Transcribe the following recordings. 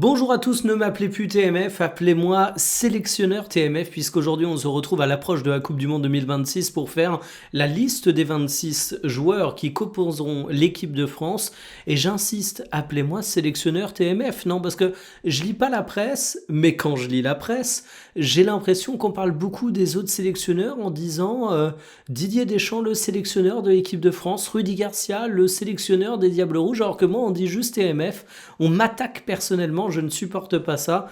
Bonjour à tous, ne m'appelez plus TMF, appelez-moi sélectionneur TMF puisqu'aujourd'hui on se retrouve à l'approche de la Coupe du Monde 2026 pour faire la liste des 26 joueurs qui composeront l'équipe de France et j'insiste, appelez-moi sélectionneur TMF, non parce que je lis pas la presse, mais quand je lis la presse, j'ai l'impression qu'on parle beaucoup des autres sélectionneurs en disant Didier Deschamps le sélectionneur de l'équipe de France, Rudy Garcia le sélectionneur des Diables Rouges, alors que moi on dit juste TMF, on m'attaque personnellement, je ne supporte pas ça.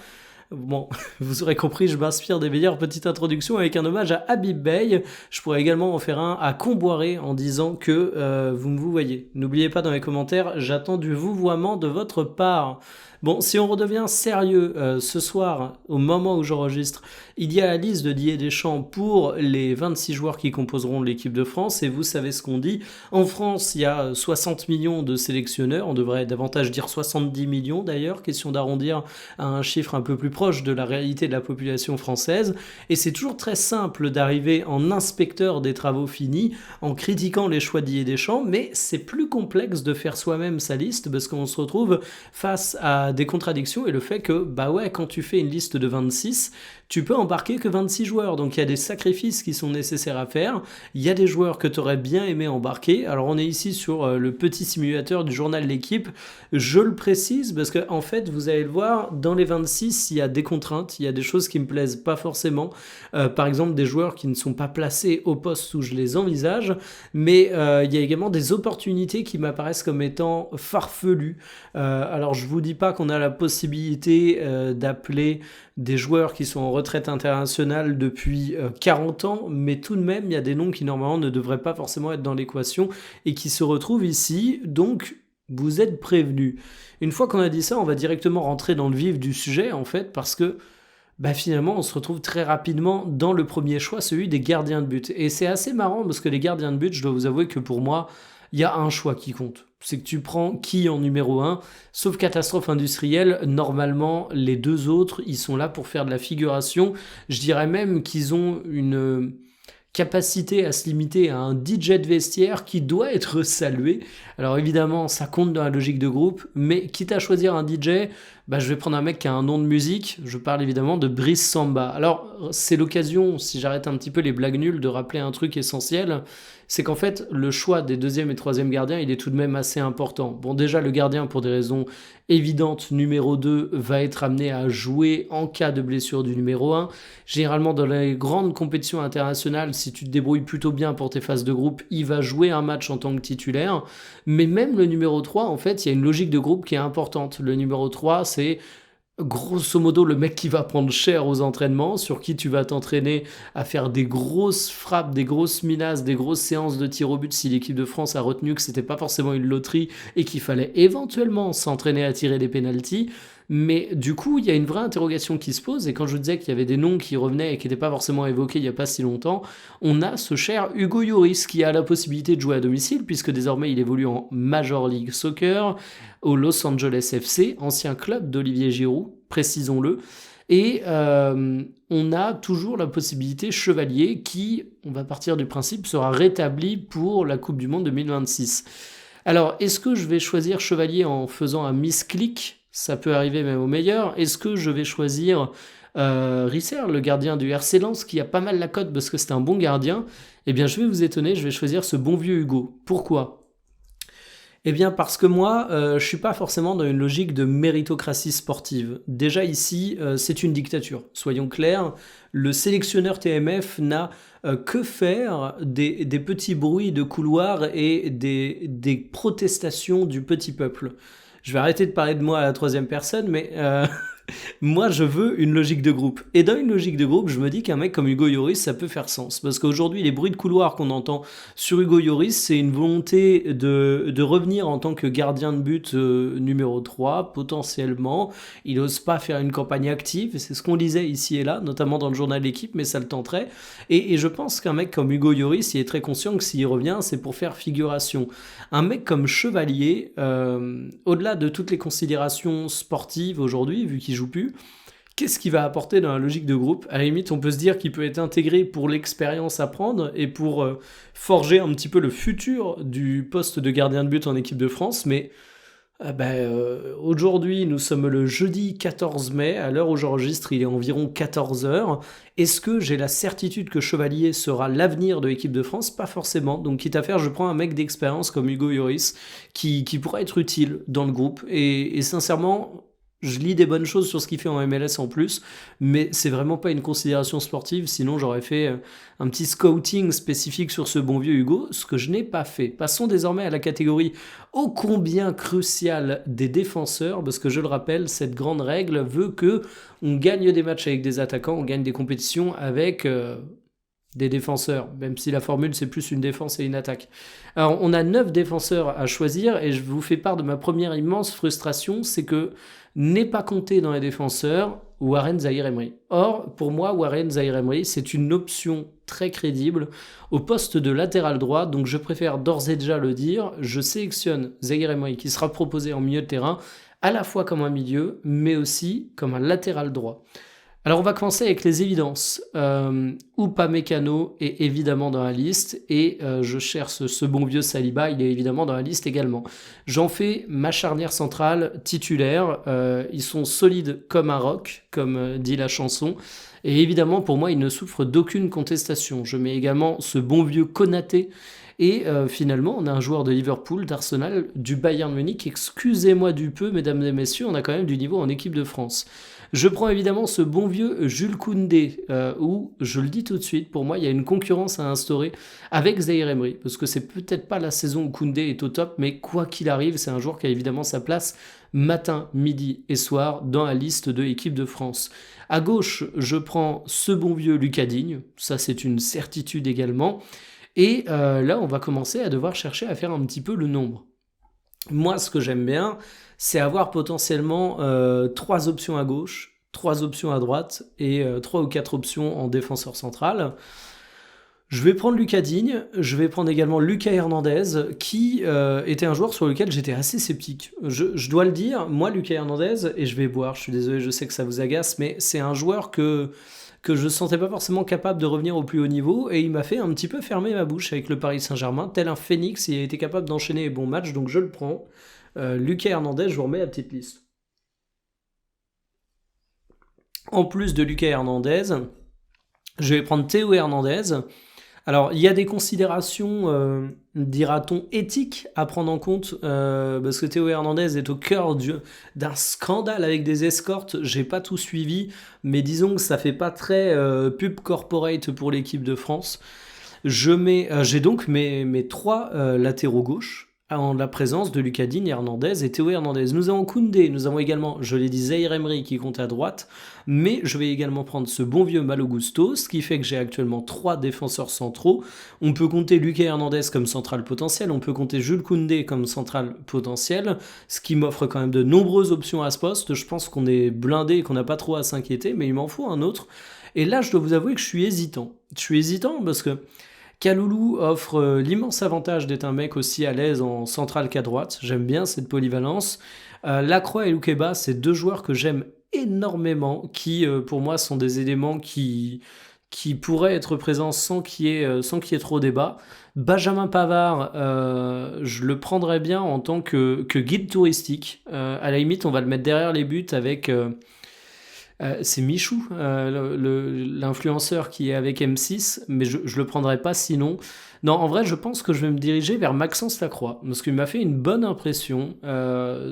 Bon, vous aurez compris, je m'inspire des meilleures petites introductions avec un hommage à Habib Beye. Je pourrais également en faire un à Comboiré en disant que vous me vous voyez. N'oubliez pas dans les commentaires, j'attends du vouvoiement de votre part. Bon, si on redevient sérieux, ce soir, au moment où j'enregistre, il y a la liste de Didier Deschamps pour les 26 joueurs qui composeront l'équipe de France, et vous savez ce qu'on dit. En France, il y a 60 millions de sélectionneurs, on devrait davantage dire 70 millions d'ailleurs, question d'arrondir à un chiffre un peu plus proche de la réalité de la population française, et c'est toujours très simple d'arriver en inspecteur des travaux finis, en critiquant les choix de Didier Deschamps, mais c'est plus complexe de faire soi-même sa liste, parce qu'on se retrouve face à des contradictions et le fait que, bah ouais, quand tu fais une liste de 26, tu peux embarquer que 26 joueurs. Donc il y a des sacrifices qui sont nécessaires à faire. Il y a des joueurs que tu aurais bien aimé embarquer. Alors on est ici sur le petit simulateur du journal L'équipe. Je le précise parce que en fait, vous allez le voir, dans les 26, il y a des contraintes, il y a des choses qui me plaisent pas forcément. Par exemple, des joueurs qui ne sont pas placés au poste où je les envisage. Mais il y a également des opportunités qui m'apparaissent comme étant farfelues. Alors je vous dis pas qu'on a la possibilité d'appeler des joueurs qui sont en retraite internationale depuis 40 ans, mais tout de même, il y a des noms qui normalement ne devraient pas forcément être dans l'équation et qui se retrouvent ici, donc vous êtes prévenus. Une fois qu'on a dit ça, on va directement rentrer dans le vif du sujet, en fait, parce que finalement, on se retrouve très rapidement dans le premier choix, celui des gardiens de but. Et c'est assez marrant, parce que les gardiens de but, je dois vous avouer que pour moi, il y a un choix qui compte. C'est que tu prends qui en numéro 1, sauf catastrophe industrielle, normalement, les deux autres, ils sont là pour faire de la figuration. Je dirais même qu'ils ont une capacité à se limiter à un DJ de vestiaire qui doit être salué. Alors évidemment, ça compte dans la logique de groupe, mais quitte à choisir un DJ, je vais prendre un mec qui a un nom de musique, je parle évidemment de Brice Samba. Alors c'est l'occasion, si j'arrête un petit peu les blagues nulles, de rappeler un truc essentiel, c'est qu'en fait le choix des deuxième et troisième gardiens, il est tout de même assez important. Bon, déjà le gardien, pour des raisons évidentes, numéro 2 va être amené à jouer en cas de blessure du numéro 1. Généralement dans les grandes compétitions internationales, si tu te débrouilles plutôt bien pour tes phases de groupe, il va jouer un match en tant que titulaire. Mais même le numéro 3, en fait, il y a une logique de groupe qui est importante. Le numéro 3, c'est grosso modo le mec qui va prendre cher aux entraînements, sur qui tu vas t'entraîner à faire des grosses frappes, des grosses menaces, des grosses séances de tir au but si l'équipe de France a retenu que c'était pas forcément une loterie et qu'il fallait éventuellement s'entraîner à tirer des pénaltys. Mais du coup, il y a une vraie interrogation qui se pose, et quand je disais qu'il y avait des noms qui revenaient et qui n'étaient pas forcément évoqués il n'y a pas si longtemps, on a ce cher Hugo Lloris qui a la possibilité de jouer à domicile, puisque désormais il évolue en Major League Soccer, au Los Angeles FC, ancien club d'Olivier Giroud, précisons-le. Et on a toujours la possibilité Chevalier qui, on va partir du principe, sera rétabli pour la Coupe du Monde 2026. Alors, est-ce que je vais choisir Chevalier en faisant un misclick ? Ça peut arriver même au meilleur. Est-ce que je vais choisir Risser, le gardien du RC Lens, qui a pas mal la cote parce que c'est un bon gardien ? Eh bien, je vais vous étonner, je vais choisir ce bon vieux Hugo. Pourquoi ? Eh bien parce que moi, je suis pas forcément dans une logique de méritocratie sportive. Déjà ici, c'est une dictature. Soyons clairs, le sélectionneur TMF n'a que faire des petits bruits de couloir et des protestations du petit peuple. Je vais arrêter de parler de moi à la troisième personne, mais moi, je veux une logique de groupe. Et dans une logique de groupe, je me dis qu'un mec comme Hugo Lloris, ça peut faire sens. Parce qu'aujourd'hui, les bruits de couloir qu'on entend sur Hugo Lloris, c'est une volonté de revenir en tant que gardien de but numéro 3, potentiellement. Il n'ose pas faire une campagne active, et c'est ce qu'on lisait ici et là, notamment dans le journal L'équipe, mais ça le tenterait. Et je pense qu'un mec comme Hugo Lloris, il est très conscient que s'il revient, c'est pour faire figuration. Un mec comme Chevalier, au-delà de toutes les considérations sportives aujourd'hui, vu qu'il joue plus, qu'est-ce qu'il va apporter dans la logique de groupe ? À la limite, on peut se dire qu'il peut être intégré pour l'expérience à prendre et pour forger un petit peu le futur du poste de gardien de but en équipe de France, mais Aujourd'hui, nous sommes le jeudi 14 mai. À l'heure où j'enregistre, il est environ 14 heures. Est-ce que j'ai la certitude que Chevalier sera l'avenir de l'équipe de France? Pas forcément. Donc, quitte à faire, je prends un mec d'expérience comme Hugo Lloris qui pourra être utile dans le groupe. Et sincèrement, je lis des bonnes choses sur ce qu'il fait en MLS en plus, mais c'est vraiment pas une considération sportive. Sinon, j'aurais fait un petit scouting spécifique sur ce bon vieux Hugo, ce que je n'ai pas fait. Passons désormais à la catégorie ô combien cruciale des défenseurs, parce que je le rappelle, cette grande règle veut que on gagne des matchs avec des attaquants, on gagne des compétitions avec des défenseurs, même si la formule c'est plus une défense et une attaque. Alors on a 9 défenseurs à choisir et je vous fais part de ma première immense frustration, c'est que n'est pas compté dans les défenseurs Warren Zaïre-Emery. Or, pour moi, Warren Zaïre-Emery, c'est une option très crédible au poste de latéral droit, donc je préfère d'ores et déjà le dire, je sélectionne Zaïre-Emery qui sera proposé en milieu de terrain, à la fois comme un milieu, mais aussi comme un latéral droit. Alors on va commencer avec les évidences. Upamecano est évidemment dans la liste et je cherche ce bon vieux Saliba, il est évidemment dans la liste également. J'en fais ma charnière centrale titulaire, ils sont solides comme un roc, comme dit la chanson, et évidemment pour moi ils ne souffrent d'aucune contestation. Je mets également ce bon vieux Konaté et finalement on a un joueur de Liverpool, d'Arsenal, du Bayern Munich, excusez-moi du peu mesdames et messieurs, on a quand même du niveau en équipe de France. Je prends évidemment ce bon vieux Jules Koundé, où, je le dis tout de suite, pour moi, il y a une concurrence à instaurer avec Zaïre-Emery, parce que c'est peut-être pas la saison où Koundé est au top, mais quoi qu'il arrive, c'est un joueur qui a évidemment sa place matin, midi et soir dans la liste de l'équipe de France. À gauche, je prends ce bon vieux Lucas Digne, ça c'est une certitude également, et là, on va commencer à devoir chercher à faire un petit peu le nombre. Moi, ce que j'aime bien, c'est avoir potentiellement 3 options à gauche, 3 options à droite et 3 ou 4 options en défenseur central. Je vais prendre Lucas Digne, je vais prendre également Lucas Hernandez, qui était un joueur sur lequel j'étais assez sceptique. Je dois le dire, moi, Lucas Hernandez, et je vais boire, je suis désolé, je sais que ça vous agace, mais c'est un joueur que je ne sentais pas forcément capable de revenir au plus haut niveau, et il m'a fait un petit peu fermer ma bouche avec le Paris Saint-Germain. Tel un phénix, il a été capable d'enchaîner les bons matchs, donc je le prends. Lucas Hernandez, je vous remets la petite liste. En plus de Lucas Hernandez, je vais prendre Théo Hernandez. Alors, il y a des considérations, dira-t-on, éthiques à prendre en compte, parce que Théo Hernandez est au cœur d'un scandale avec des escortes. J'ai pas tout suivi, mais disons que ça fait pas très pub corporate pour l'équipe de France. J'ai donc mes 3 latéraux gauches en la présence de Lucas Digne, Hernandez et Théo Hernandez. Nous avons Koundé, nous avons également, je l'ai dit, Zaïre-Emery qui compte à droite, mais je vais également prendre ce bon vieux Malo Gusto, ce qui fait que j'ai actuellement 3 défenseurs centraux. On peut compter Lucas Hernandez comme central potentiel, on peut compter Jules Koundé comme central potentiel, ce qui m'offre quand même de nombreuses options à ce poste. Je pense qu'on est blindé et qu'on n'a pas trop à s'inquiéter, mais il m'en faut un autre. Et là, je dois vous avouer que je suis hésitant. Je suis hésitant parce que Kaloulou offre l'immense avantage d'être un mec aussi à l'aise en centrale qu'à droite. J'aime bien cette polyvalence. Lacroix et Loukeba, c'est 2 joueurs que j'aime énormément, qui pour moi sont des éléments qui pourraient être présents sans qu'il y ait trop débat. Benjamin Pavard, je le prendrais bien en tant que guide touristique. À la limite, on va le mettre derrière les buts avec... c'est Michou, l'influenceur qui est avec M6, mais je le prendrai pas sinon. Non, en vrai, je pense que je vais me diriger vers Maxence Lacroix, parce qu'il m'a fait une bonne impression.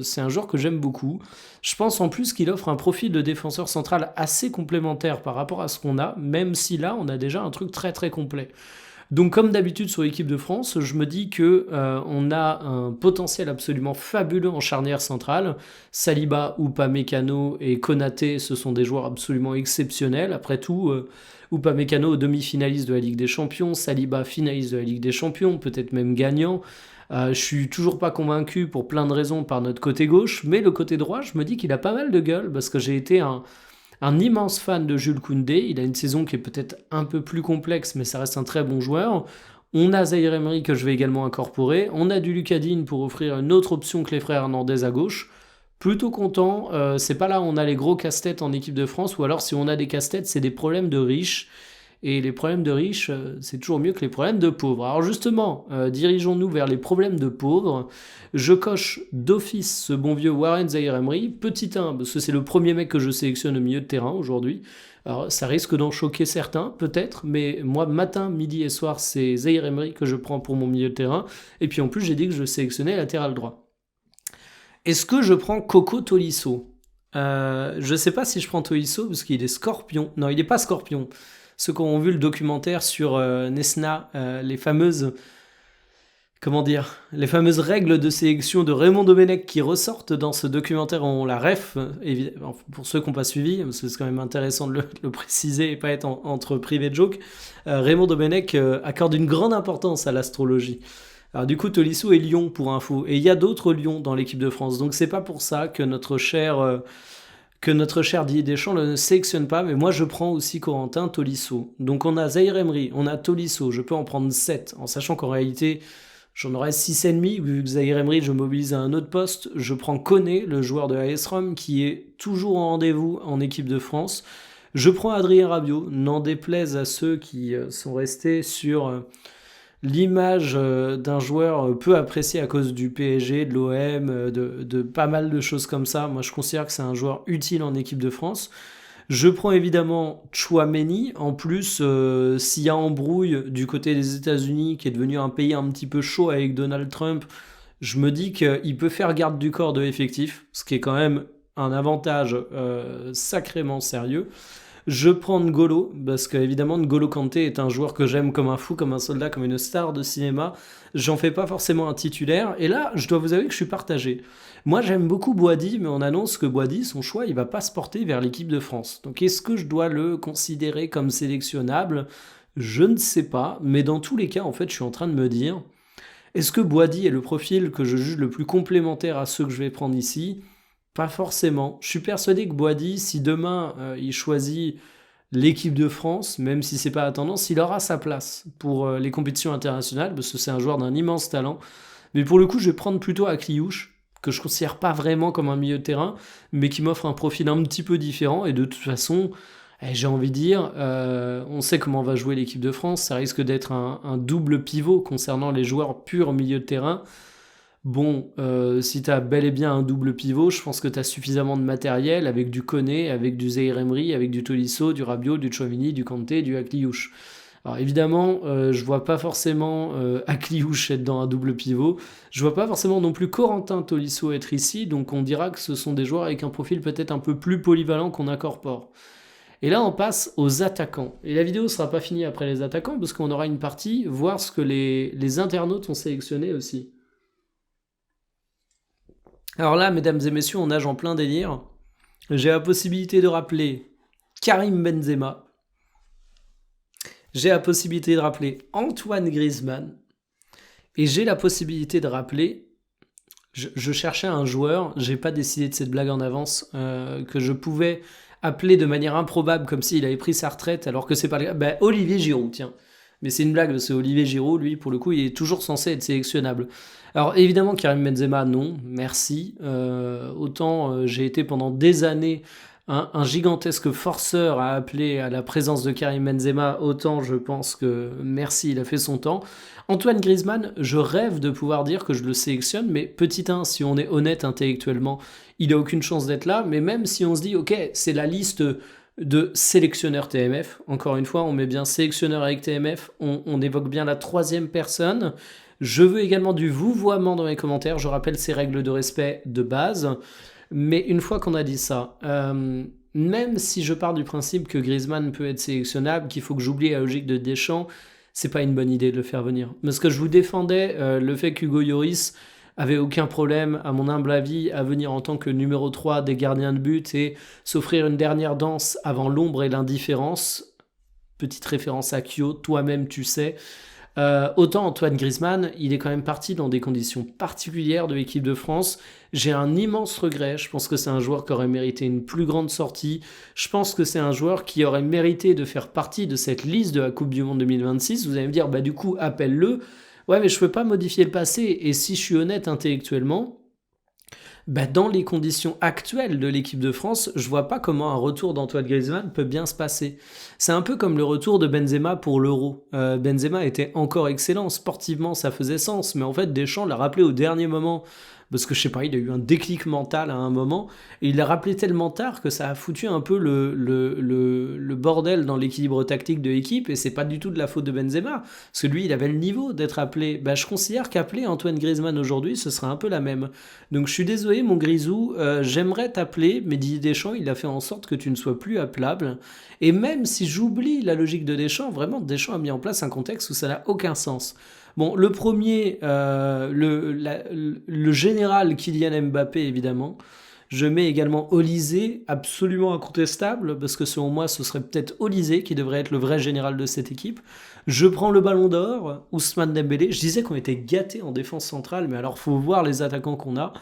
C'est un joueur que j'aime beaucoup. Je pense en plus qu'il offre un profil de défenseur central assez complémentaire par rapport à ce qu'on a, même si là, on a déjà un truc très très complet. Donc comme d'habitude sur l'équipe de France, je me dis que on a un potentiel absolument fabuleux en charnière centrale. Saliba, Upamecano et Konaté, ce sont des joueurs absolument exceptionnels. Après tout, Upamecano demi-finaliste de la Ligue des Champions, Saliba finaliste de la Ligue des Champions, peut-être même gagnant. Je suis toujours pas convaincu pour plein de raisons par notre côté gauche, mais le côté droit, je me dis qu'il a pas mal de gueule parce que j'ai été un immense fan de Jules Koundé. Il a une saison qui est peut-être un peu plus complexe, mais ça reste un très bon joueur. On a Zaïre-Emery que je vais également incorporer. On a du Lucas Digne pour offrir une autre option que les frères Hernandez à gauche. Plutôt content. C'est pas là où on a les gros casse-têtes en équipe de France, ou alors si on a des casse-têtes, c'est des problèmes de riches. Et les problèmes de riches, c'est toujours mieux que les problèmes de pauvres. Alors justement, dirigeons-nous vers les problèmes de pauvres. Je coche d'office ce bon vieux Warren Zaïre-Emery. Petit 1, parce que c'est le premier mec que je sélectionne au milieu de terrain aujourd'hui. Alors ça risque d'en choquer certains, peut-être, mais moi, matin, midi et soir, c'est Zaïre-Emery que je prends pour mon milieu de terrain. Et puis en plus, j'ai dit que je sélectionnais latéral droit. Est-ce que je prends Coco Tolisso? Je sais pas si je prends Tolisso parce qu'il est scorpion. Non, il n'est pas scorpion. Ceux qui ont vu le documentaire sur Nesna, les fameuses, comment dire, les fameuses règles de sélection de Raymond Domenech qui ressortent dans ce documentaire, on la ref, évidemment, pour ceux qui n'ont pas suivi, parce que c'est quand même intéressant de le préciser et pas être entre privé joke, Raymond Domenech accorde une grande importance à l'astrologie. Alors du coup, Tolisso est Lion pour info, et il y a d'autres Lions dans l'équipe de France, donc c'est pas pour ça que notre cher Didier Deschamps ne sélectionne pas, mais moi je prends aussi Corentin Tolisso. Donc on a Zaïre Emery, on a Tolisso, je peux en prendre 7, en sachant qu'en réalité j'en aurais 6,5, vu que Zaïre Emery je mobilise à un autre poste. Je prends Koné, le joueur de AS Rome, qui est toujours en rendez-vous en équipe de France. Je prends Adrien Rabiot, n'en déplaise à ceux qui sont restés sur l'image d'un joueur peu apprécié à cause du PSG, de l'OM, de pas mal de choses comme ça. Moi, je considère que c'est un joueur utile en équipe de France. Je prends évidemment Tchouaméni. En plus, s'il y a embrouille du côté des États-Unis, qui est devenu un pays un petit peu chaud avec Donald Trump, je me dis qu'il peut faire garde du corps de l'effectif, ce qui est quand même un avantage sacrément sérieux. Je prends N'Golo, parce qu'évidemment N'Golo Kanté est un joueur que j'aime comme un fou, comme un soldat, comme une star de cinéma. J'en fais pas forcément un titulaire, et là, je dois vous avouer que je suis partagé. Moi, j'aime beaucoup Boady, mais on annonce que Boady, son choix, il va pas se porter vers l'équipe de France. Donc est-ce que je dois le considérer comme sélectionnable? Je ne sais pas, mais dans tous les cas, en fait, je suis en train de me dire, est-ce que Boady est le profil que je juge le plus complémentaire à ceux que je vais prendre ici? Pas forcément. Je suis persuadé que Boady, si demain il choisit l'équipe de France, même si c'est pas la tendance, il aura sa place pour les compétitions internationales, parce que c'est un joueur d'un immense talent. Mais pour le coup, je vais prendre plutôt Akliouche, que je considère pas vraiment comme un milieu de terrain, mais qui m'offre un profil un petit peu différent. Et de toute façon, j'ai envie de dire, on sait comment va jouer l'équipe de France. Ça risque d'être un double pivot concernant les joueurs purs milieu de terrain. Bon, si t'as bel et bien un double pivot, je pense que t'as suffisamment de matériel avec du Koné, avec du Zaïre Emery, avec du Tolisso, du Rabiot, du Tchouaméni, du Kanté, du Akliouche. Alors évidemment, je vois pas forcément Akliouche être dans un double pivot. Je vois pas forcément non plus Corentin Tolisso être ici, donc on dira que ce sont des joueurs avec un profil peut-être un peu plus polyvalent qu'on incorpore. Et là, on passe aux attaquants. Et la vidéo sera pas finie après les attaquants, parce qu'on aura une partie, voir ce que les internautes ont sélectionné aussi. Alors là, mesdames et messieurs, on nage en plein délire. J'ai la possibilité de rappeler Karim Benzema. J'ai la possibilité de rappeler Antoine Griezmann. Et j'ai la possibilité de rappeler... Je cherchais un joueur, j'ai pas décidé de cette blague en avance, que je pouvais appeler de manière improbable, comme s'il avait pris sa retraite, alors que c'est pas le cas. Ben, Olivier Giroud, tiens. Mais c'est une blague, c'est Olivier Giroud, lui, pour le coup, il est toujours censé être sélectionnable. Alors évidemment, Karim Benzema, non, merci. Autant j'ai été pendant des années un gigantesque forceur à appeler à la présence de Karim Benzema, autant je pense que merci, il a fait son temps. Antoine Griezmann, je rêve de pouvoir dire que je le sélectionne, mais petit 1, si on est honnête intellectuellement, il n'a aucune chance d'être là, mais même si on se dit, ok, c'est la liste de sélectionneurs TMF, encore une fois, on met bien sélectionneur avec TMF, on évoque bien la troisième personne. Je veux également du vouvoiement dans les commentaires, je rappelle ces règles de respect de base, mais une fois qu'on a dit ça, même si je pars du principe que Griezmann peut être sélectionnable, qu'il faut que j'oublie la logique de Deschamps, c'est pas une bonne idée de le faire venir. Parce que je vous défendais le fait qu'Hugo Lloris avait aucun problème, à mon humble avis, à venir en tant que numéro 3 des gardiens de but et s'offrir une dernière danse avant l'ombre et l'indifférence. Petite référence à Kyo, toi-même tu sais. Autant Antoine Griezmann, il est quand même parti dans des conditions particulières de l'équipe de France. J'ai un immense regret, je pense que c'est un joueur qui aurait mérité une plus grande sortie. Je pense que c'est un joueur qui aurait mérité de faire partie de cette liste de la Coupe du Monde 2026. Vous allez me dire, bah du coup, appelle-le. Ouais, mais je peux pas modifier le passé. Et si je suis honnête intellectuellement, Bah, dans les conditions actuelles de l'équipe de France, je vois pas comment un retour d'Antoine Griezmann peut bien se passer. C'est un peu comme le retour de Benzema pour l'Euro. Benzema était encore excellent, sportivement ça faisait sens, mais en fait Deschamps l'a rappelé au dernier moment, parce que je sais pas, il a eu un déclic mental à un moment, et il l'a rappelé tellement tard que ça a foutu un peu le bordel dans l'équilibre tactique de l'équipe, et c'est pas du tout de la faute de Benzema, parce que lui il avait le niveau d'être appelé. Bah, je considère qu'appeler Antoine Griezmann aujourd'hui, ce serait un peu la même. Donc je suis désolé mon grisou, j'aimerais t'appeler, mais Didier Deschamps il a fait en sorte que tu ne sois plus appelable. Et même si j'oublie la logique de Deschamps, vraiment Deschamps a mis en place un contexte où ça n'a aucun sens. Bon, le premier, le général Kylian Mbappé évidemment. Je mets également Olysée, absolument incontestable, parce que selon moi, ce serait peut-être Olysée qui devrait être le vrai général de cette équipe. Je prends le ballon d'or, Ousmane Dembélé. Je disais qu'on était gâtés en défense centrale, mais alors faut voir les attaquants qu'on a.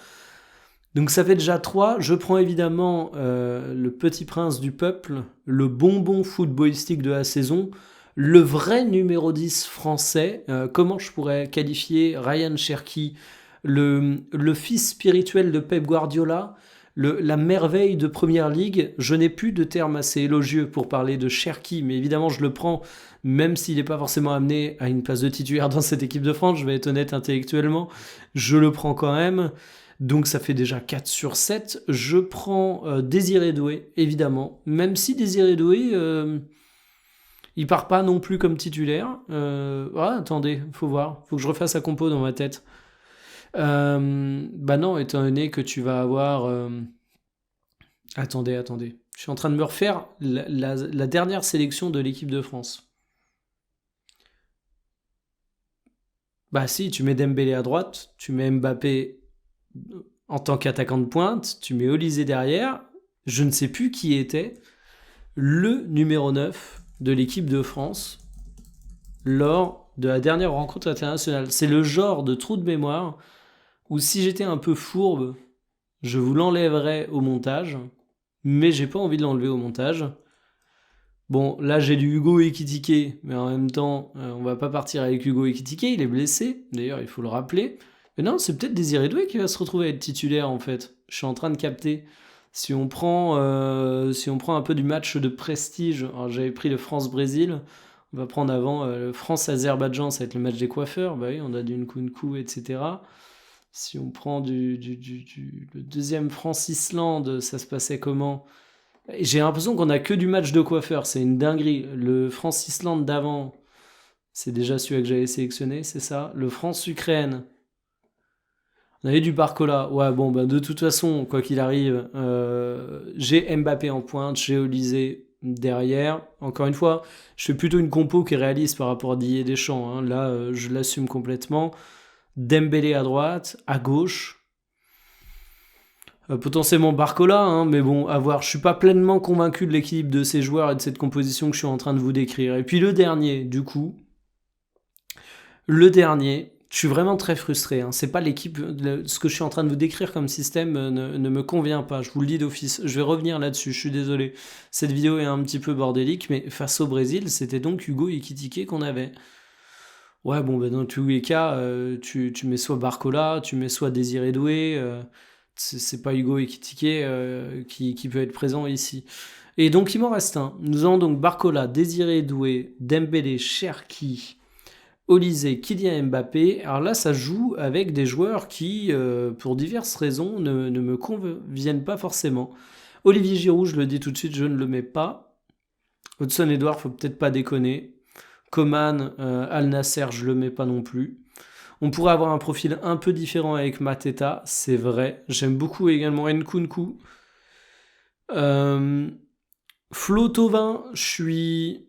Donc ça fait déjà 3. Je prends évidemment le petit prince du peuple, le bonbon footballistique de la saison, le vrai numéro 10 français. Comment je pourrais qualifier Ryan Cherki, le fils spirituel de Pep Guardiola, la merveille de Première Ligue. Je n'ai plus de termes assez élogieux pour parler de Cherki, mais évidemment je le prends, même s'il n'est pas forcément amené à une place de titulaire dans cette équipe de France, je vais être honnête intellectuellement, je le prends quand même. Donc ça fait déjà 4 sur 7. Je prends Désiré Doué, évidemment. Même si Désiré Doué, il part pas non plus comme titulaire. Attendez, faut voir. Faut que je refasse sa compo dans ma tête. Bah non, étant donné que tu vas avoir... Attendez. Je suis en train de me refaire la dernière sélection de l'équipe de France. Bah si, tu mets Dembélé à droite, tu mets Mbappé en tant qu'attaquant de pointe, tu mets Olysée derrière, je ne sais plus qui était le numéro 9 de l'équipe de France lors de la dernière rencontre internationale. C'est le genre de trou de mémoire où si j'étais un peu fourbe, je vous l'enlèverais au montage, mais j'ai pas envie de l'enlever au montage. Bon, là j'ai du Hugo Ekitike, mais en même temps, on va pas partir avec Hugo Ekitike, il est blessé, d'ailleurs il faut le rappeler. Mais non, c'est peut-être Désiré Doué qui va se retrouver à être titulaire en fait. Je suis en train de capter. Si on prend un peu du match de prestige, alors j'avais pris le France-Brésil, on va prendre avant le France-Azerbaïdjan, ça va être le match des coiffeurs, bah oui, on a du Nkunku, etc. Si on prend le deuxième France-Islande, ça se passait comment? J'ai l'impression qu'on a que du match de coiffeurs, c'est une dinguerie. Le France-Islande d'avant, c'est déjà celui que j'avais sélectionné, c'est ça. Le France-Ukraine, on avait du Barcola. Ouais, bon, bah, de toute façon, quoi qu'il arrive, j'ai Mbappé en pointe, j'ai Olysée derrière. Encore une fois, je fais plutôt une compo qui est réaliste par rapport à Didier Deschamps. Hein. Là, je l'assume complètement. Dembélé à droite, à gauche. Potentiellement Barcola, hein, mais bon, à voir. Je suis pas pleinement convaincu de l'équilibre de ces joueurs et de cette composition que je suis en train de vous décrire. Et puis le dernier, du coup, je suis vraiment très frustré. Hein. C'est pas l'équipe, ce que je suis en train de vous décrire comme système ne me convient pas. Je vous le dis d'office. Je vais revenir là-dessus. Je suis désolé. Cette vidéo est un petit peu bordélique, mais face au Brésil, c'était donc Hugo Ekitike qu'on avait. Ouais, bon, bah, dans tous les cas, tu mets soit Barcola, tu mets soit Désiré Doué. C'est pas Hugo Ekitike qui peut être présent ici. Et donc il m'en reste un. Nous avons donc Barcola, Désiré Doué, Dembélé, Cherki, Olysée, Kylian Mbappé. Alors là, ça joue avec des joueurs qui, pour diverses raisons, ne me conviennent pas forcément. Olivier Giroud, je le dis tout de suite, je ne le mets pas. Hudson Edouard, faut peut-être pas déconner. Coman, Al Nasser, je le mets pas non plus. On pourrait avoir un profil un peu différent avec Mateta, c'est vrai. J'aime beaucoup également Nkunku. Flo Thauvin, je suis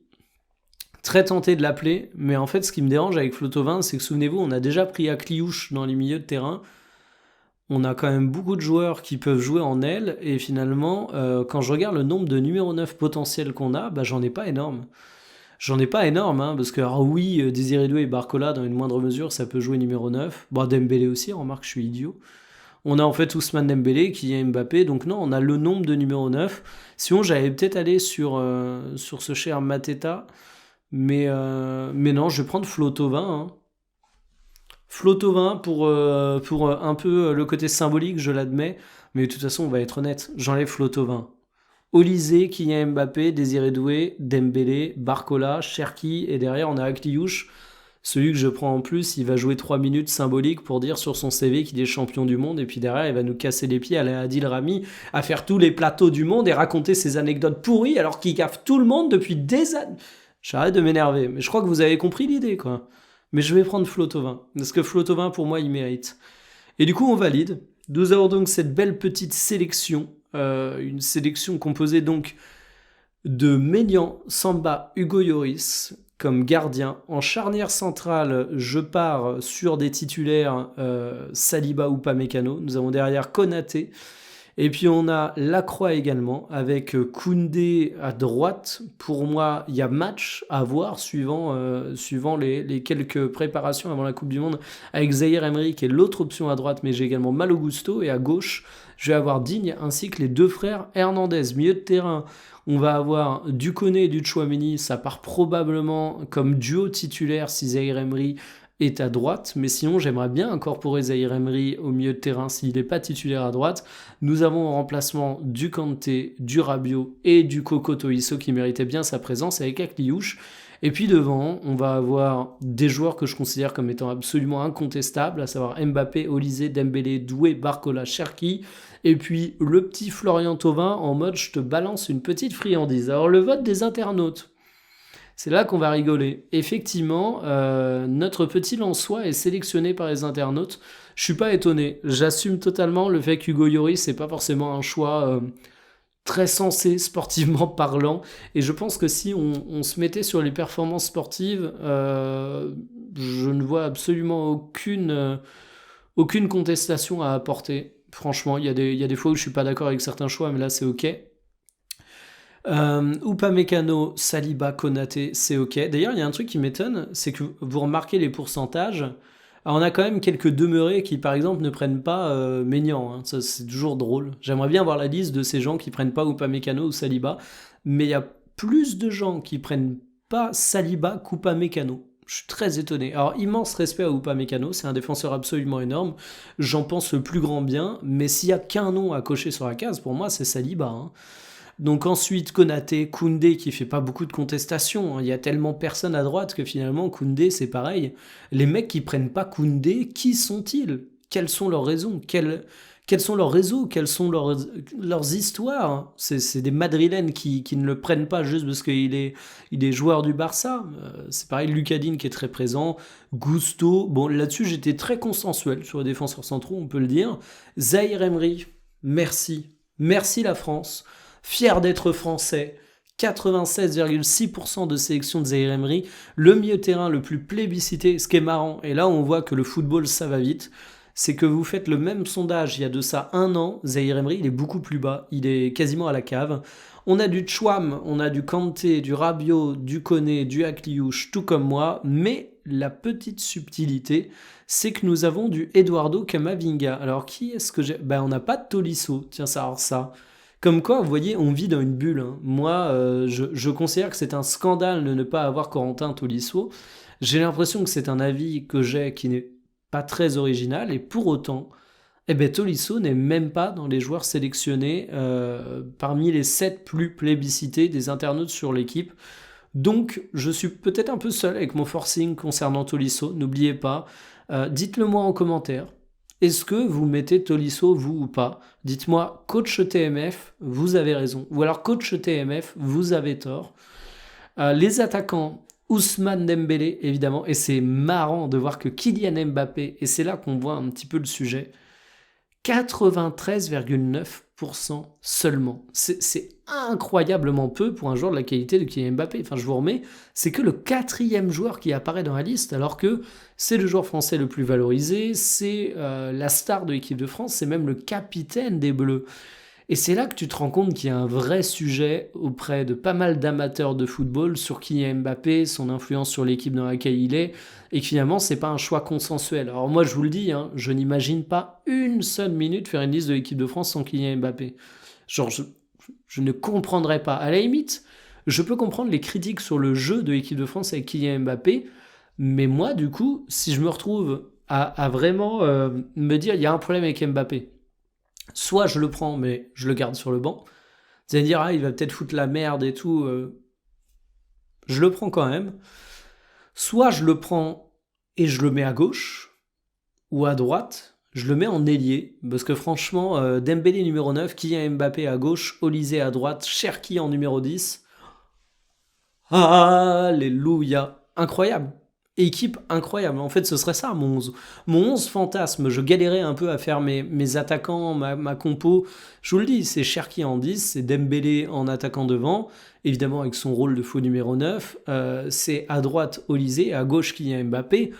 très tenté de l'appeler, mais en fait, ce qui me dérange avec Flo Thauvin, c'est que souvenez-vous, on a déjà pris Akliouche dans les milieux de terrain. On a quand même beaucoup de joueurs qui peuvent jouer en aile, et finalement, quand je regarde le nombre de numéro 9 potentiels qu'on a, bah, j'en ai pas énorme. Hein, parce que alors oui, Désiré Doué et Barcola, dans une moindre mesure, ça peut jouer numéro 9. Bon, Dembélé aussi, remarque, je suis idiot. On a en fait Ousmane Dembélé, qui est Mbappé, donc non, on a le nombre de numéro 9. Sinon, j'allais peut-être aller sur ce cher Mateta, mais non, je vais prendre Flo Thauvin. Hein. Flotovin pour un peu le côté symbolique, je l'admets, mais de toute façon, on va être honnête, j'enlève Flotovin. Olysée, Kylian Mbappé, Désiré Doué, Dembélé, Barcola, Cherki, et derrière on a Akliouche. Celui que je prends en plus, il va jouer 3 minutes symboliques pour dire sur son CV qu'il est champion du monde, et puis derrière il va nous casser les pieds à la Adil Rami, à faire tous les plateaux du monde et raconter ses anecdotes pourries alors qu'il gaffe tout le monde depuis des années. J'arrête de m'énerver, mais je crois que vous avez compris l'idée, quoi. Mais je vais prendre Flotovin, parce que Flotovin pour moi il mérite. Et du coup on valide. Nous avons donc cette belle petite sélection, une sélection composée donc de Mélian, Samba, Hugo Lloris comme gardien. En charnière centrale, je pars sur des titulaires Saliba ou Upamecano. Nous avons derrière Konaté. Et puis on a Lacroix également, avec Koundé à droite. Pour moi, il y a match à voir suivant les quelques préparations avant la Coupe du Monde, avec Zahir Emery qui est l'autre option à droite, mais j'ai également Malo Gusto. Et à gauche, je vais avoir Digne ainsi que les deux frères Hernandez. Milieu de terrain, on va avoir Duconé et du Tchouaméni. Ça part probablement comme duo titulaire si Zahir Emery est à droite, mais sinon j'aimerais bien incorporer Zahir Emery au milieu de terrain s'il n'est pas titulaire à droite. Nous avons en remplacement du Kanté, du Rabiot et du Koko Tolisso qui méritait bien sa présence avec Akliouche. Et puis devant, on va avoir des joueurs que je considère comme étant absolument incontestables, à savoir Mbappé, Olysée, Dembélé, Doué, Barcola, Cherki, et puis le petit Florian Thauvin en mode je te balance une petite friandise. Alors le vote des internautes. C'est là qu'on va rigoler. Effectivement, notre petit Lensois est sélectionné par les internautes. Je suis pas étonné. J'assume totalement le fait qu'Hugo Lloris, c'est pas forcément un choix très sensé sportivement parlant. Et je pense que si on se mettait sur les performances sportives, je ne vois absolument aucune contestation à apporter. Franchement, il y a des fois où je suis pas d'accord avec certains choix, mais là c'est ok. Upamecano, Saliba, Konaté, c'est ok. D'ailleurs, il y a un truc qui m'étonne, c'est que vous remarquez les pourcentages. Alors, on a quand même quelques demeurés qui, par exemple, ne prennent pas Maignan. Hein. Ça, c'est toujours drôle. J'aimerais bien voir la liste de ces gens qui prennent pas Upamecano ou Saliba. Mais il y a plus de gens qui prennent pas Saliba qu'Upamecano. Je suis très étonné. Alors, immense respect à Upamecano, c'est un défenseur absolument énorme. J'en pense le plus grand bien. Mais s'il y a qu'un nom à cocher sur la case, pour moi, c'est Saliba. Hein. Donc ensuite, Konaté, Koundé qui fait pas beaucoup de contestations. Il y a tellement personne à droite que finalement, Koundé, c'est pareil. Les mecs qui prennent pas Koundé, qui sont-ils? Quelles sont leurs raisons? Quels sont leurs réseaux? Quelles sont leurs histoires? C'est des Madrilènes qui ne le prennent pas juste parce qu'il est joueur du Barça. C'est pareil, Lucadine qui est très présent. Gusto. Bon, là-dessus, j'étais très consensuel sur les défenseurs centraux, on peut le dire. Zahir Emery, merci. Merci la France. Fier d'être français, 96,6% de sélection de Zahir Emery, le milieu de terrain le plus plébiscité. Ce qui est marrant, et là on voit que le football ça va vite, c'est que vous faites le même sondage il y a de ça un an, Zahir Emery il est beaucoup plus bas, il est quasiment à la cave. On a du Chouam, on a du Kanté, du Rabiot, du Koné, du Akliouche, tout comme moi, mais la petite subtilité, c'est que nous avons du Eduardo Camavinga. Alors qui est-ce que j'ai... Ben on n'a pas de Tolisso, tiens ça, alors ça... Comme quoi, vous voyez, on vit dans une bulle. Hein. Moi, je considère que c'est un scandale de ne pas avoir Corentin Tolisso. J'ai l'impression que c'est un avis que j'ai qui n'est pas très original, et pour autant, eh ben, Tolisso n'est même pas dans les joueurs sélectionnés parmi les 7 plus plébiscités des internautes sur l'équipe. Donc, je suis peut-être un peu seul avec mon forcing concernant Tolisso. N'oubliez pas, dites-le moi en commentaire. Est-ce que vous mettez Tolisso, vous ou pas? Dites-moi, coach TMF, vous avez raison. Ou alors, coach TMF, vous avez tort. Les attaquants, Ousmane Dembélé, évidemment. Et c'est marrant de voir que Kylian Mbappé, et c'est là qu'on voit un petit peu le sujet, 93,9% seulement. C'est incroyablement peu pour un joueur de la qualité de Kylian Mbappé. Enfin, je vous remets, c'est que le 4e joueur qui apparaît dans la liste, alors que c'est le joueur français le plus valorisé, c'est la star de l'équipe de France, c'est même le capitaine des Bleus. Et c'est là que tu te rends compte qu'il y a un vrai sujet auprès de pas mal d'amateurs de football sur Kylian Mbappé, son influence sur l'équipe dans laquelle il est, et que finalement, c'est pas un choix consensuel. Alors moi, je vous le dis, hein, je n'imagine pas une seule minute faire une liste de l'équipe de France sans Kylian Mbappé. Genre, je ne comprendrais pas. À la limite, je peux comprendre les critiques sur le jeu de l'équipe de France avec Kylian Mbappé, mais moi, du coup, si je me retrouve à vraiment me dire, il y a un problème avec Mbappé. Soit je le prends, mais je le garde sur le banc. Vous allez dire, ah, il va peut-être foutre la merde et tout. Je le prends quand même. Soit je le prends et je le mets à gauche ou à droite. Je le mets en ailier. Parce que franchement, Dembélé numéro 9, Kylian Mbappé à gauche, Olysée à droite, Cherki en numéro 10. Alléluia. Incroyable. Équipe incroyable. En fait, ce serait ça mon 11. Mon 11 fantasme. Je galérais un peu à faire mes attaquants, ma compo. Je vous le dis, c'est Cherki en 10, c'est Dembélé en attaquant devant, évidemment avec son rôle de faux numéro 9. C'est à droite Olysée, à gauche Kylian Mbappé.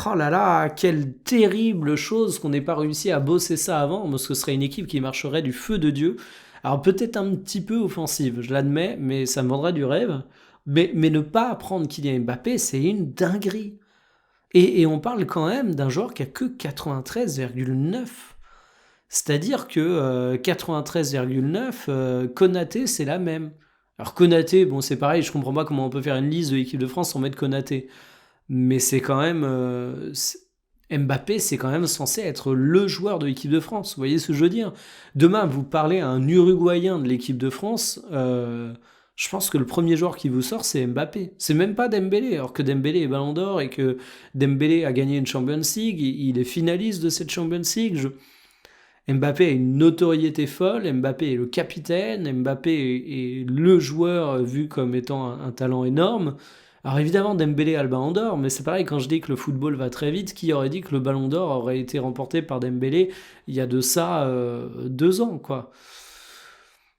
Oh là là, quelle terrible chose qu'on n'ait pas réussi à bosser ça avant, parce que ce serait une équipe qui marcherait du feu de Dieu. Alors peut-être un petit peu offensive, je l'admets, mais ça me vendrait du rêve. Mais ne pas prendre Kylian Mbappé, c'est une dinguerie. Et on parle quand même d'un joueur qui a que 93,9. C'est-à-dire que 93,9, Konaté, c'est la même. Alors Konaté, bon c'est pareil, je comprends pas comment on peut faire une liste de l'équipe de France sans mettre Konaté. Mais c'est quand même... Mbappé, c'est quand même censé être le joueur de l'équipe de France. Vous voyez ce que je veux dire? Demain, vous parlez à un Uruguayen de l'équipe de France, je pense que le premier joueur qui vous sort, c'est Mbappé. C'est même pas Dembélé, alors que Dembélé est Ballon d'Or et que Dembélé a gagné une Champions League, il est finaliste de cette Champions League. Mbappé a une notoriété folle, Mbappé est le capitaine, Mbappé est le joueur vu comme étant un talent énorme. Alors évidemment, Dembélé a le Ballon d'Or, mais c'est pareil, quand je dis que le football va très vite, qui aurait dit que le Ballon d'Or aurait été remporté par Dembélé il y a de ça 2 ans, quoi.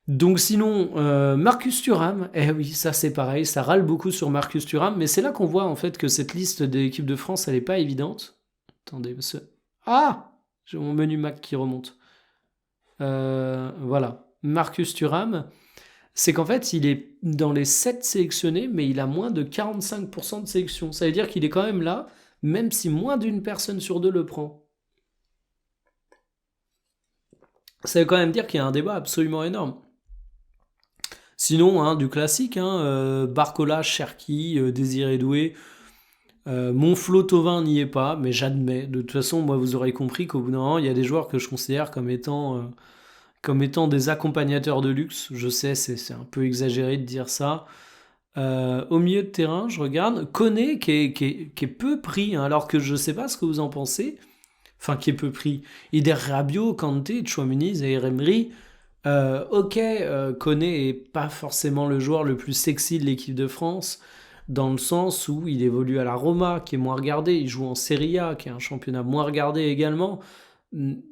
Donc sinon, Marcus Thuram, eh oui, ça c'est pareil, ça râle beaucoup sur Marcus Thuram, mais c'est là qu'on voit en fait que cette liste de l'équipe de France, elle est pas évidente. Attendez, ah, j'ai mon menu Mac qui remonte. Voilà, Marcus Thuram, c'est qu'en fait, il est dans les 7 sélectionnés, mais il a moins de 45% de sélection. Ça veut dire qu'il est quand même là, même si moins d'une personne sur deux le prend. Ça veut quand même dire qu'il y a un débat absolument énorme. Sinon, hein, du classique, hein, Barcola, Cherki, Désiré Doué, Monflo, Thauvin n'y est pas, mais j'admets. De toute façon, moi, vous aurez compris qu'au bout d'un moment, il y a des joueurs que je considère comme étant des accompagnateurs de luxe. Je sais, c'est un peu exagéré de dire ça. Au milieu de terrain, je regarde Koné qui est peu pris, hein, alors que je sais pas ce que vous en pensez. Enfin, qui est peu pris. Ider Rabiot, Kanté, Tchouaméni, Zaïre Emery. Ok, Koné est pas forcément le joueur le plus sexy de l'équipe de France, dans le sens où il évolue à la Roma, qui est moins regardé, il joue en Serie A, qui est un championnat moins regardé également.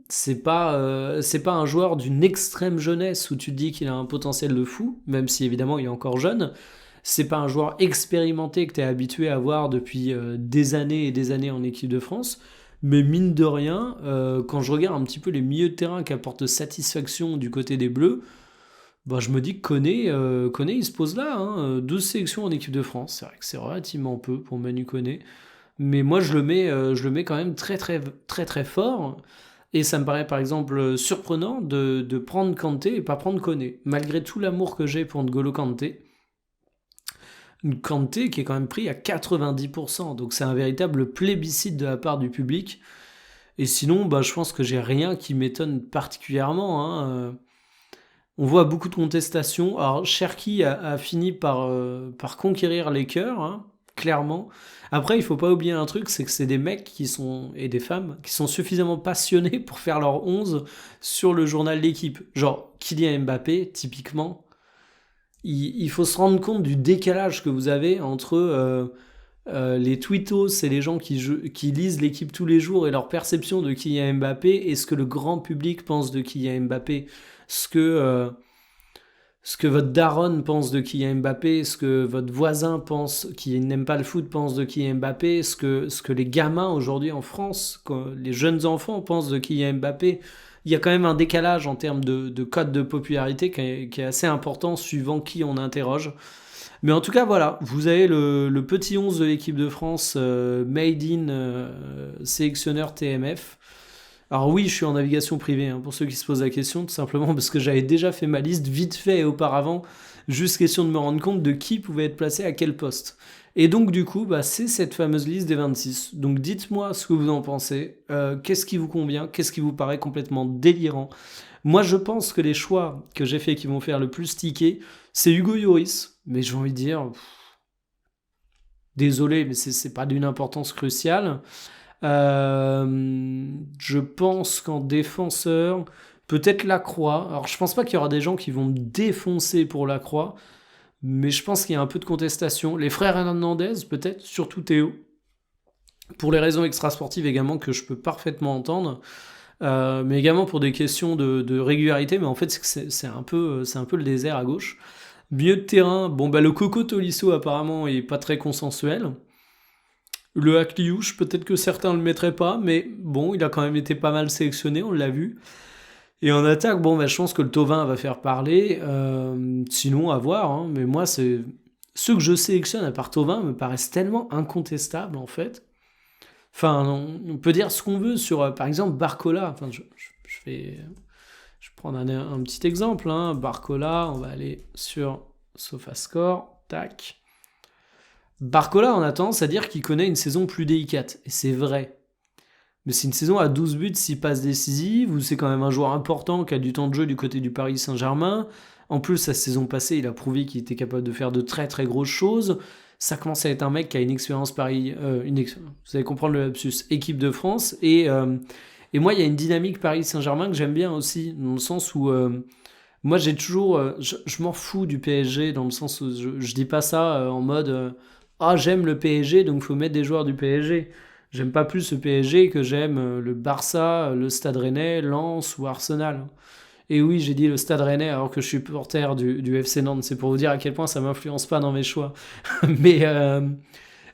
C'est pas un joueur d'une extrême jeunesse où tu te dis qu'il a un potentiel de fou, même si évidemment il est encore jeune. C'est pas un joueur expérimenté que tu es habitué à voir depuis des années et des années en équipe de France. Mais mine de rien, quand je regarde un petit peu les milieux de terrain qui apportent satisfaction du côté des Bleus, bah, je me dis que Koné, il se pose là. Hein, 12 sélections en équipe de France. C'est vrai que c'est relativement peu pour Manu Koné. Mais moi, je le mets quand même très, très, très, très fort. Et ça me paraît par exemple surprenant de prendre Kanté et pas prendre Koné. Malgré tout l'amour que j'ai pour N'Golo Kanté. Kanté qui est quand même pris à 90%. Donc c'est un véritable plébiscite de la part du public. Et sinon, bah, je pense que j'ai rien qui m'étonne particulièrement. Hein. On voit beaucoup de contestations. Alors Cherki a fini par conquérir les cœurs, hein, clairement. Après, il faut pas oublier un truc, c'est que c'est des mecs et des femmes qui sont suffisamment passionnés pour faire leur 11 sur le journal d'équipe. Genre Kylian Mbappé, typiquement. Il faut se rendre compte du décalage que vous avez entre les tweetos et les gens qui lisent l'équipe tous les jours et leur perception de Kylian Mbappé et ce que le grand public pense de Kylian Mbappé. Ce que votre daronne pense de Kylian Mbappé, ce que votre voisin pense, qui n'aime pas le foot, pense de Kylian Mbappé, ce que les gamins aujourd'hui en France, les jeunes enfants pensent de Kylian Mbappé. Il y a quand même un décalage en termes de code de popularité qui est assez important suivant qui on interroge. Mais en tout cas, voilà, vous avez le petit 11 de l'équipe de France made in sélectionneur TMF. Alors oui, je suis en navigation privée, hein, pour ceux qui se posent la question, tout simplement parce que j'avais déjà fait ma liste vite fait auparavant. Juste question de me rendre compte de qui pouvait être placé à quel poste. Et donc du coup, bah, c'est cette fameuse liste des 26. Donc dites-moi ce que vous en pensez. Qu'est-ce qui vous convient? Qu'est-ce qui vous paraît complètement délirant? Moi, je pense que les choix que j'ai faits qui vont faire le plus tiquer, c'est Hugo Lloris. Mais j'ai envie de dire, désolé, mais c'est pas d'une importance cruciale. Je pense qu'en défenseur, peut-être Lacroix. Alors, je pense pas qu'il y aura des gens qui vont me défoncer pour Lacroix, mais je pense qu'il y a un peu de contestation. Les frères Hernandez, peut-être, surtout Théo, pour les raisons extrasportives également que je peux parfaitement entendre, mais également pour des questions de régularité. Mais en fait, c'est un peu le désert à gauche. Milieu de terrain, bon bah le Coco Tolisso apparemment est pas très consensuel. Le Hakliouche, peut-être que certains le mettraient pas, mais bon, il a quand même été pas mal sélectionné, on l'a vu. Et en attaque, bon, bah, je pense que le Tovin va faire parler. Sinon, à voir. Hein. Mais moi, c'est ceux que je sélectionne à part Tovin me paraissent tellement incontestables en fait. Enfin, on peut dire ce qu'on veut sur, par exemple, Barcola. Enfin, je vais prendre un petit exemple. Hein. Barcola, on va aller sur SofaScore. Tac. Barcola, on a tendance à dire qu'il connaît une saison plus délicate. Et c'est vrai. Mais c'est une saison à 12 buts, 6 passes décisives, où c'est quand même un joueur important qui a du temps de jeu du côté du Paris Saint-Germain. En plus, sa saison passée, il a prouvé qu'il était capable de faire de très très grosses choses. Ça commence à être un mec qui a une expérience Paris, vous allez comprendre le lapsus, équipe de France. Et moi, il y a une dynamique Paris Saint-Germain que j'aime bien aussi, dans le sens où moi j'ai toujours, je m'en fous du PSG, dans le sens où je dis pas ça en mode ah j'aime le PSG donc faut mettre des joueurs du PSG. J'aime pas plus le PSG que j'aime le Barça, le Stade Rennais, Lens ou Arsenal. Et oui, j'ai dit le Stade Rennais alors que je suis supporter du FC Nantes. C'est pour vous dire à quel point ça m'influence pas dans mes choix. mais,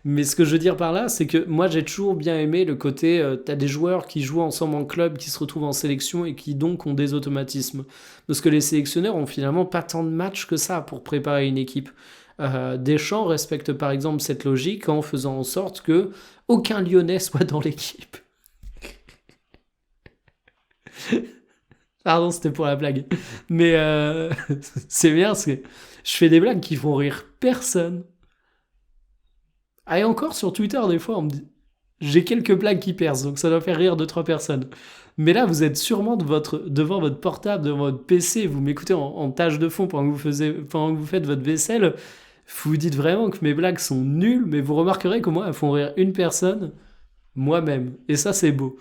mais ce que je veux dire par là, c'est que moi j'ai toujours bien aimé le côté, t'as des joueurs qui jouent ensemble en club, qui se retrouvent en sélection et qui donc ont des automatismes. Parce que les sélectionneurs ont finalement pas tant de matchs que ça pour préparer une équipe. Deschamps respecte par exemple cette logique en faisant en sorte que aucun Lyonnais soit dans l'équipe. Pardon, c'était pour la blague. Mais c'est bien parce que je fais des blagues qui font rire personne. Ah, et encore sur Twitter, des fois, on me dit. J'ai quelques blagues qui percent, donc ça doit faire rire 2 3 personnes. Mais là, vous êtes sûrement devant votre portable, devant votre PC, vous m'écoutez en tâche de fond pendant que vous faites votre vaisselle. Vous vous dites vraiment que mes blagues sont nulles, mais vous remarquerez que moi, elles font rire une personne, moi-même. Et ça, c'est beau.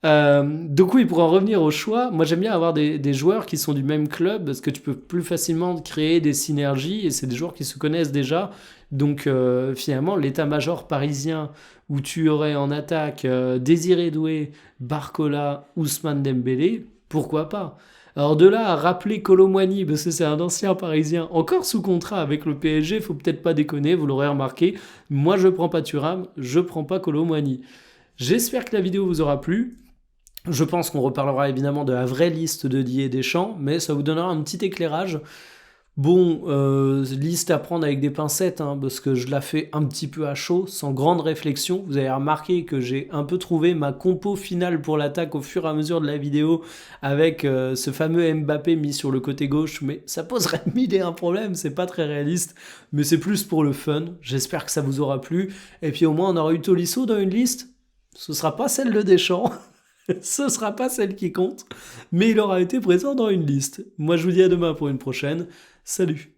Donc oui, pour en revenir au choix, moi j'aime bien avoir des joueurs qui sont du même club parce que tu peux plus facilement créer des synergies et c'est des joueurs qui se connaissent déjà. Donc finalement, l'état-major parisien où tu aurais en attaque Désiré Doué, Barcola, Ousmane Dembélé, pourquoi pas? Alors de là à rappeler Kolo Muani, parce que c'est un ancien parisien encore sous contrat avec le PSG, faut peut-être pas déconner, vous l'aurez remarqué. Moi je prends pas Thuram, je prends pas Kolo Muani. J'espère que la vidéo vous aura plu. Je pense qu'on reparlera évidemment de la vraie liste de Didier Deschamps, mais ça vous donnera un petit éclairage. Bon, liste à prendre avec des pincettes, hein, parce que je la fais un petit peu à chaud, sans grande réflexion. Vous avez remarqué que j'ai un peu trouvé ma compo finale pour l'attaque au fur et à mesure de la vidéo, avec ce fameux Mbappé mis sur le côté gauche, mais ça poserait mille et un problèmes, c'est pas très réaliste, mais c'est plus pour le fun. J'espère que ça vous aura plu. Et puis au moins on aura eu Tolisso dans une liste. Ce sera pas celle de Deschamps. Ce sera pas celle qui compte, mais il aura été présent dans une liste. Moi je vous dis à demain pour une prochaine. Salut!